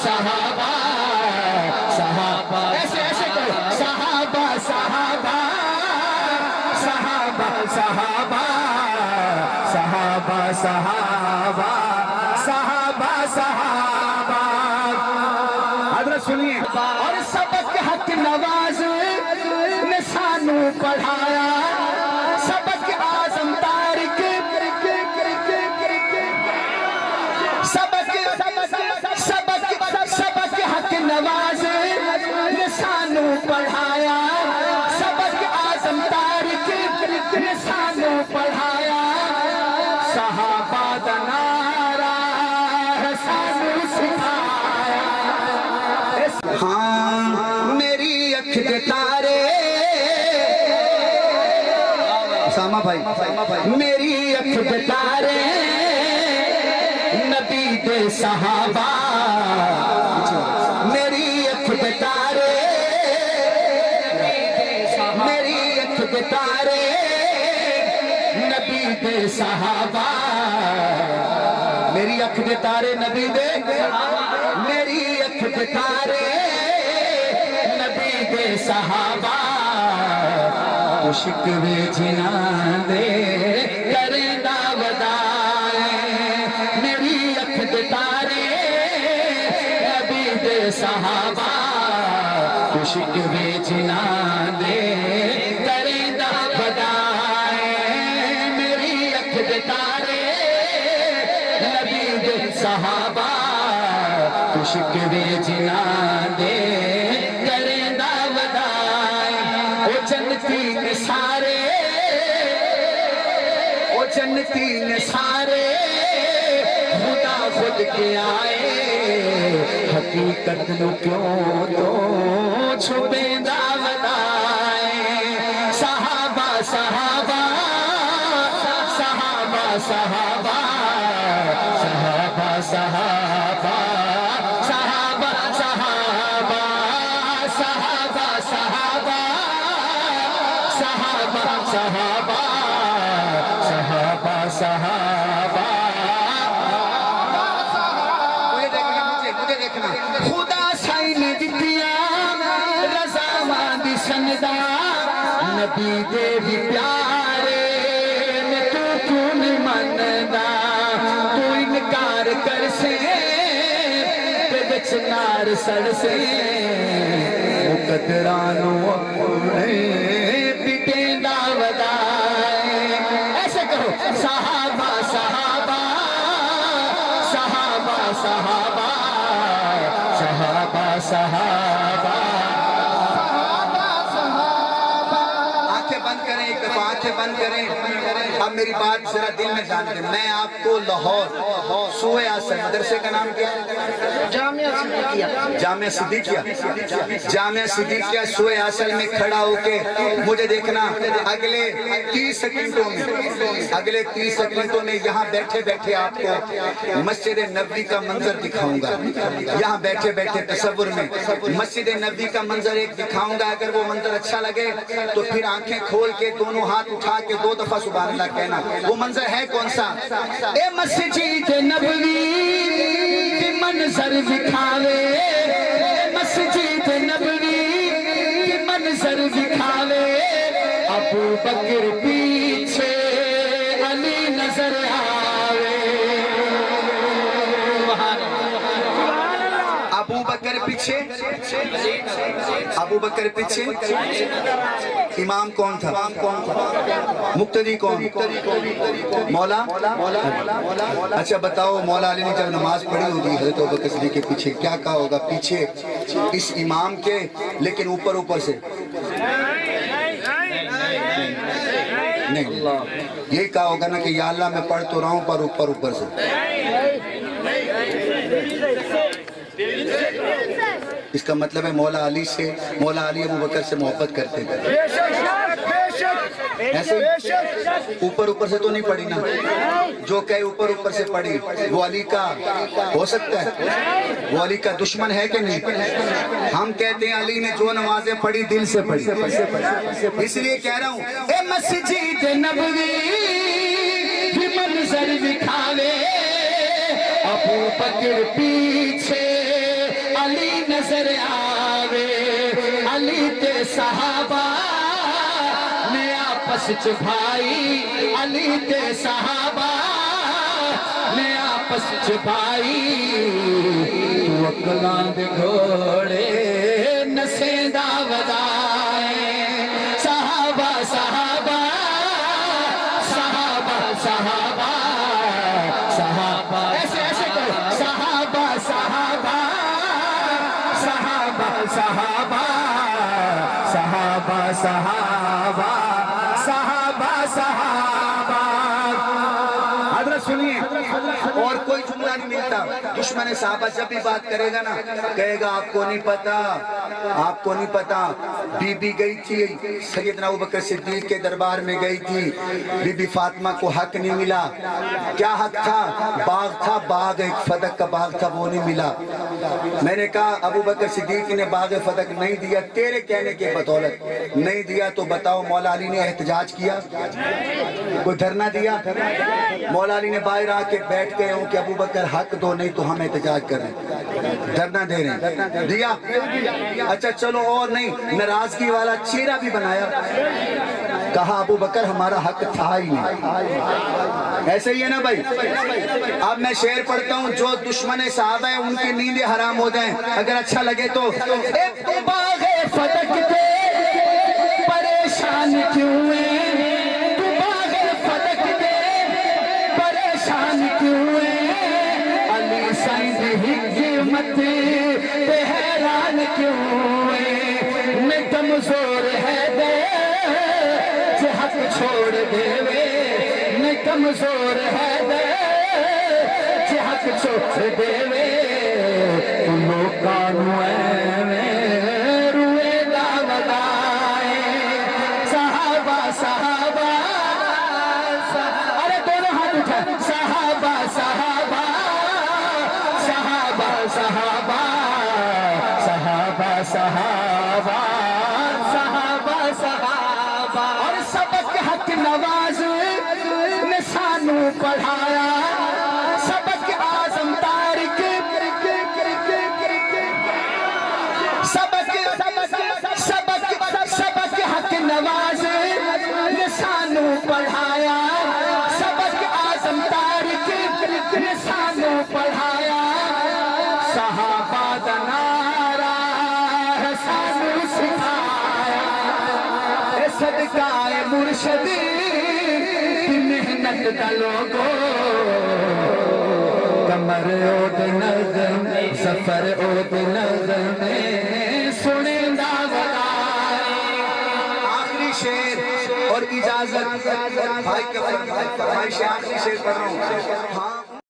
صحابہ صحابہ ایسے ایسے کرو صحابہ صحابہ صحابہ صحابہ صحابہ صحابہ صحابہ صحابہ حضرت سنیے اور سبق حق نواز نے سانو پڑھایا سبق اعظم تارک سبق حق نواز نے سانو پڑھایا سبق اعظم تارک نے سانو پڑھایا صحابہ دا نعرہ سانو سکھایا ہاں میری اکھ دے تارے ساما بھائی میری اکھ دے تارے نبی دے صحابہ میری اکھ دے تارے میری اکھ دے تارے نبی دے صحابہ میری اکھ دے تارے نبی دے میری اکھ دے تارے نبی دے صحابہ شکوے جنان دے کرندہ ودائے میری اکھ دے تارے نبی دے صحابہ شکوے جنان دے کرندہ ودائے میری اکھ دے تارے نبی دے صحابہ شکوے جنان دے کرندہ ودائے او جنتی نے سارے او جنتی نے سارے خدا خود کے آئے حقیقت نو کیوں تو چھپے دعوت آئے صحابہ صحابہ صحابہ صحابہ صحابہ صحابہ صحابہ صحابہ صحابہ صحابہ صحابہ صحابہ صحابہ صحابہ مجھے دیکھنا خدا سائن دتیا رضا ماندی سندا نبی دے بھی پیارے میں تو کیوں نہیں مندا تو انکار کر سے تے وچ نار سڑ سے مقدرانو اپنے پٹیندا ودائے ایسے کہو صحابہ صحابہ صحابہ صحابہ صحابہ صحابہ آنکھیں بند کریں ایک دفعہ آنکھیں بند کریں اب میری بات ذرا دل میں جان دیں میں آپ کو لاہور سوئے آسن مدرسے کا نام کیا ہے جامعہ صدیقیہ جامعہ صدیقیہ سوئے آسن میں کھڑا ہو کے مجھے دیکھنا اگلے 30 سیکنڈوں میں یہاں بیٹھے بیٹھے آپ کو مسجد نبوی کا منظر دکھاؤں گا یہاں بیٹھے بیٹھے تصور میں مسجد نبوی کا منظر ایک دکھاؤں گا اگر وہ منظر اچھا لگے تو پھر آنکھیں کھول کے دونوں ہاتھ اٹھا کے 2 دفعہ سبحان اللہ کہنا وہ منظر ہے کون سا اے مسجد نبوی کی منظر دکھاوے اے مسجد نبوی کی منظر دکھاوے ابو بکر پیچھے علی نظر آوے ابو بکر پیچھے امام کون تھا مقتدی کون مولا اچھا بتاؤ مولا علی نے جب نماز پڑھی ہوگی حضرت ابوبکر صدیق کے پیچھے کیا کہا ہوگا پیچھے اس امام کے لیکن اوپر سے نہیں یہ کہا ہوگا نا کہ یا اللہ میں پڑھ تو رہا ہوں پر اوپر سے اس کا مطلب ہے مولا علی ابو بکر سے محبت کرتے تھے ایسے اوپر سے تو نہیں پڑھی نا جو کہے اوپر سے پڑھی وہ علی کا ہو سکتا ہے وہ علی کا دشمن ہے کہ نہیں ہم کہتے ہیں علی نے جو نمازیں پڑھی دل سے پڑھی اس لیے کہہ رہا ہوں اے مسجد نبوی بھی منظر دکھاوے ابو بکر پیچھے علی نظر آوے علی تے صحابہ نے آپس چ بھائی علی تے صحابہ نے آپس چ بھائی تو اکلاں دے گھوڑے نسیندا ودائے صحابہ صحابہ صحابہ صحابہ صحابہ ایسے ایسے کرو صحابہ صحابہ صحابہ صحابہ صحابہ صحابہ صحابہ صحابہ حضرت سنیے اور کوئی جملہ نہیں ملتا دشمن صحابہ جب بھی بات کرے گا نا کہے گا آپ کو نہیں پتا آپ کو نہیں پتا بی بی گئی تھی سیدنا ابوبکر صدیق کے دربار میں گئی تھی بی بی فاطمہ کو حق نہیں ملا کیا حق تھا باغ ایک فدق کا باغ تھا وہ نہیں ملا میں نے کہا ابوبکر صدیق نے باغ فدق نہیں دیا تیرے کہنے کے بدولت نہیں دیا تو بتاؤ مولا علی نے احتجاج کیا کوئی دھرنا دیا مولا علی نے باہر آ کے بیٹھ گئے ہوں کہ ابوبکر حق دو نہیں تو ہم احتجاج کر رہے ہیں دھرنا دے رہے ہیں دیا اچھا چلو اور نہیں ناراضگی والا چہرہ بھی بنایا کہا ابوبکر ہمارا حق تھا ہی نہیں ایسے ہی ہے نا بھائی اب میں شعر پڑھتا ہوں جو دشمن صحابہ ہیں ان کی نیندیں حرام ہو جائیں اگر اچھا لگے تو ایک تو باغ فدق دے پریشان کیوں ہے تو باغ فدق دے پریشان کیوں ہے علی سائند حکمت پہ حیران کیوں ہے میں کمزور ہے دے جو حق چھوڑ دے وے میں کمزور ہے دے جو حق چھوڑ دے وے لوکانو ایویں روئے دا ودائے صحابہ صحابہ ارے دونوں ہاتھ اٹھائے صحابہ صحابہ صحابہ صحابہ صحابہ صحابہ صحابہ صحابہ اور سبق حق نواز نے سانو پڑھایا سبق اعظم تارک سبق حق نواز نے سانو پڑھایا سبق اعظم تارک نے سانو پڑھایا صحابہ دا نعرہ ہے سانو سکھایا اے صدقہ مرشد کی محنت دا لوگو کمر اود نظم سفر اود نظم سنے دا ودائے آخری شعر اور اجازت بھائی کا فرمائش آخری شعر پڑھ رہا ہوں ہاں